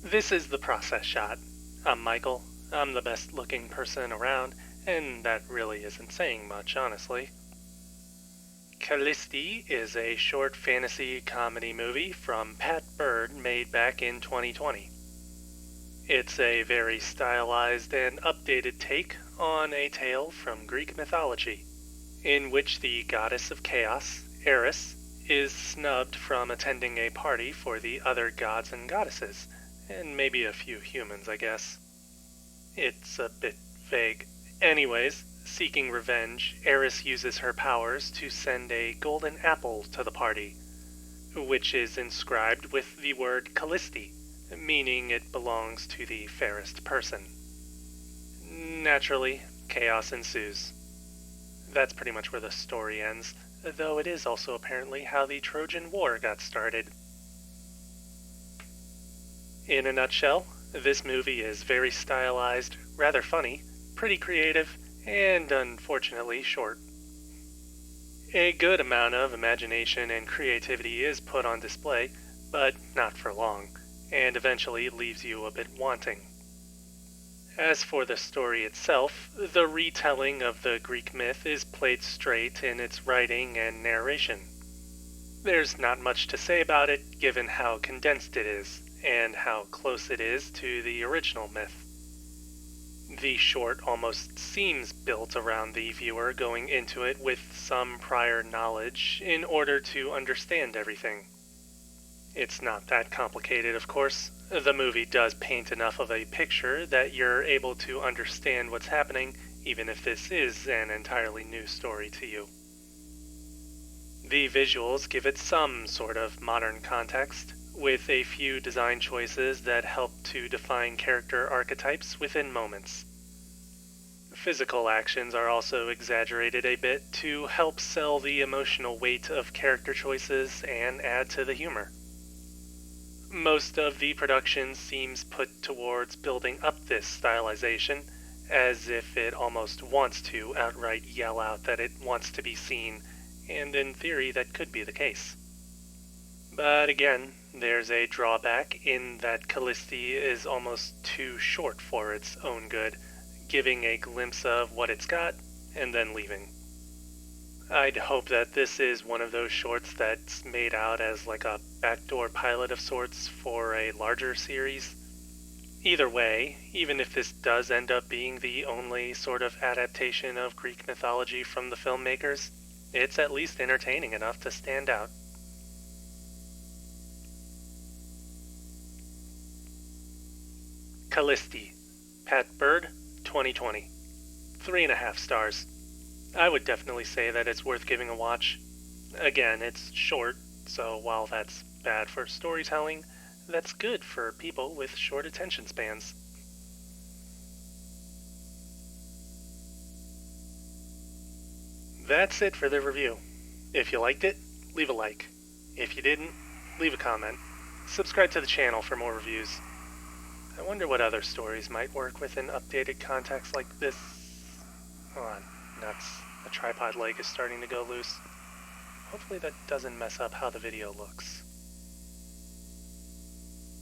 This is the process shot. I'm Michael. I'm the best looking person around, and that really isn't saying much, honestly. Kallisti is a short fantasy comedy movie from Pat Bird made back in 2020. It's a very stylized and updated take on a tale from Greek mythology, in which the goddess of chaos, Eris, is snubbed from attending a party for the other gods and goddesses, and maybe a few humans, I guess. It's a bit vague. Anyways, seeking revenge, Eris uses her powers to send a golden apple to the party, which is inscribed with the word Kallisti, meaning it belongs to the fairest person. Naturally, chaos ensues. That's pretty much where the story ends, though it is also apparently how the Trojan War got started. In a nutshell, this movie is very stylized, rather funny, pretty creative, and unfortunately short. A good amount of imagination and creativity is put on display, but not for long, and eventually leaves you a bit wanting. As for the story itself, the retelling of the Greek myth is played straight in its writing and narration. There's not much to say about it given how condensed it is, and how close it is to the original myth. The short almost seems built around the viewer going into it with some prior knowledge in order to understand everything. It's not that complicated, of course. The movie does paint enough of a picture that you're able to understand what's happening, even if this is an entirely new story to you. The visuals give it some sort of modern context, with a few design choices that help to define character archetypes within moments. Physical actions are also exaggerated a bit to help sell the emotional weight of character choices and add to the humor. Most of the production seems put towards building up this stylization, as if it almost wants to outright yell out that it wants to be seen, and in theory that could be the case. But again, there's a drawback in that Kallisti is almost too short for its own good, giving a glimpse of what it's got, and then leaving. I'd hope that this is one of those shorts that's made out as like a backdoor pilot of sorts for a larger series. Either way, even if this does end up being the only sort of adaptation of Greek mythology from the filmmakers, it's at least entertaining enough to stand out. Kallisti, Pat Bird, 2020. 3.5 stars. I would definitely say that it's worth giving a watch. Again, it's short, so while that's bad for storytelling, that's good for people with short attention spans. That's it for the review. If you liked it, leave a like. If you didn't, leave a comment. Subscribe to the channel for more reviews. I wonder what other stories might work with an updated context like this. Hold on, nuts. The tripod leg is starting to go loose. Hopefully that doesn't mess up how the video looks.